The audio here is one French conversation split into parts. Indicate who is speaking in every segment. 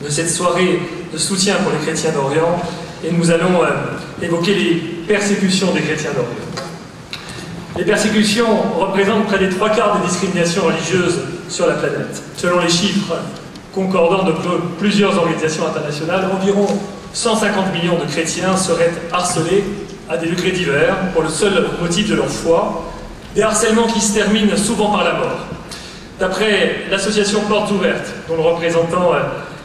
Speaker 1: de cette soirée de soutien pour les chrétiens d'Orient, et nous allons évoquer les persécutions des chrétiens d'Orient. Les persécutions représentent près des 3/4 des discriminations religieuses sur la planète. Selon les chiffres concordants de plusieurs organisations internationales, environ 150 millions de chrétiens seraient harcelés à des degrés divers pour le seul motif de leur foi, des harcèlements qui se terminent souvent par la mort. D'après l'association Portes Ouvertes, dont le représentant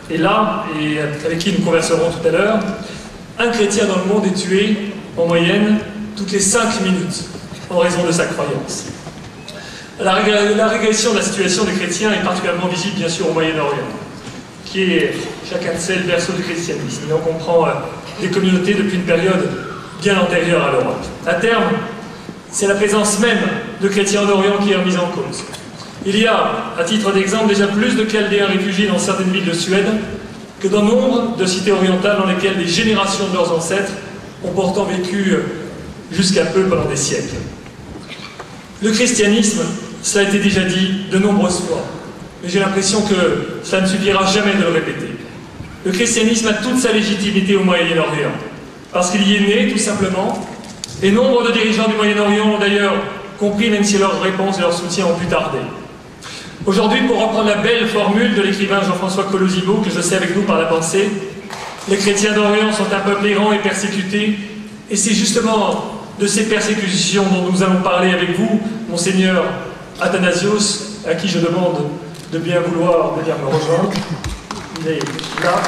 Speaker 1: est là et avec qui nous converserons tout à l'heure, un chrétien dans le monde est tué en moyenne toutes les 5 minutes en raison de sa croyance. La régression de la situation des chrétiens est particulièrement visible bien sûr au Moyen-Orient, qui est, chacun sait, le berceau du christianisme, et on comprend des communautés depuis une période bien antérieure à l'Europe. À terme, c'est la présence même de chrétiens d'Orient qui est remise en cause. Il y a, à titre d'exemple, déjà plus de Chaldéens réfugiés dans certaines villes de Suède que dans nombre de cités orientales dans lesquelles des générations de leurs ancêtres ont pourtant vécu jusqu'à peu pendant des siècles. Le christianisme, cela a été déjà dit de nombreuses fois, mais j'ai l'impression que cela ne suffira jamais de le répéter. Le christianisme a toute sa légitimité au Moyen-Orient, parce qu'il y est né, tout simplement, et nombre de dirigeants du Moyen-Orient l'ont d'ailleurs compris, même si leurs réponses et leur soutien ont pu tarder. Aujourd'hui, pour reprendre la belle formule de l'écrivain Jean-François Colosibo, que je sais avec nous par la pensée, les chrétiens d'Orient sont un peuple errant et persécuté, et c'est justement de ces persécutions dont nous allons parler avec vous, Monseigneur Athanasios, à qui je demande de bien vouloir venir me rejoindre. Il est là.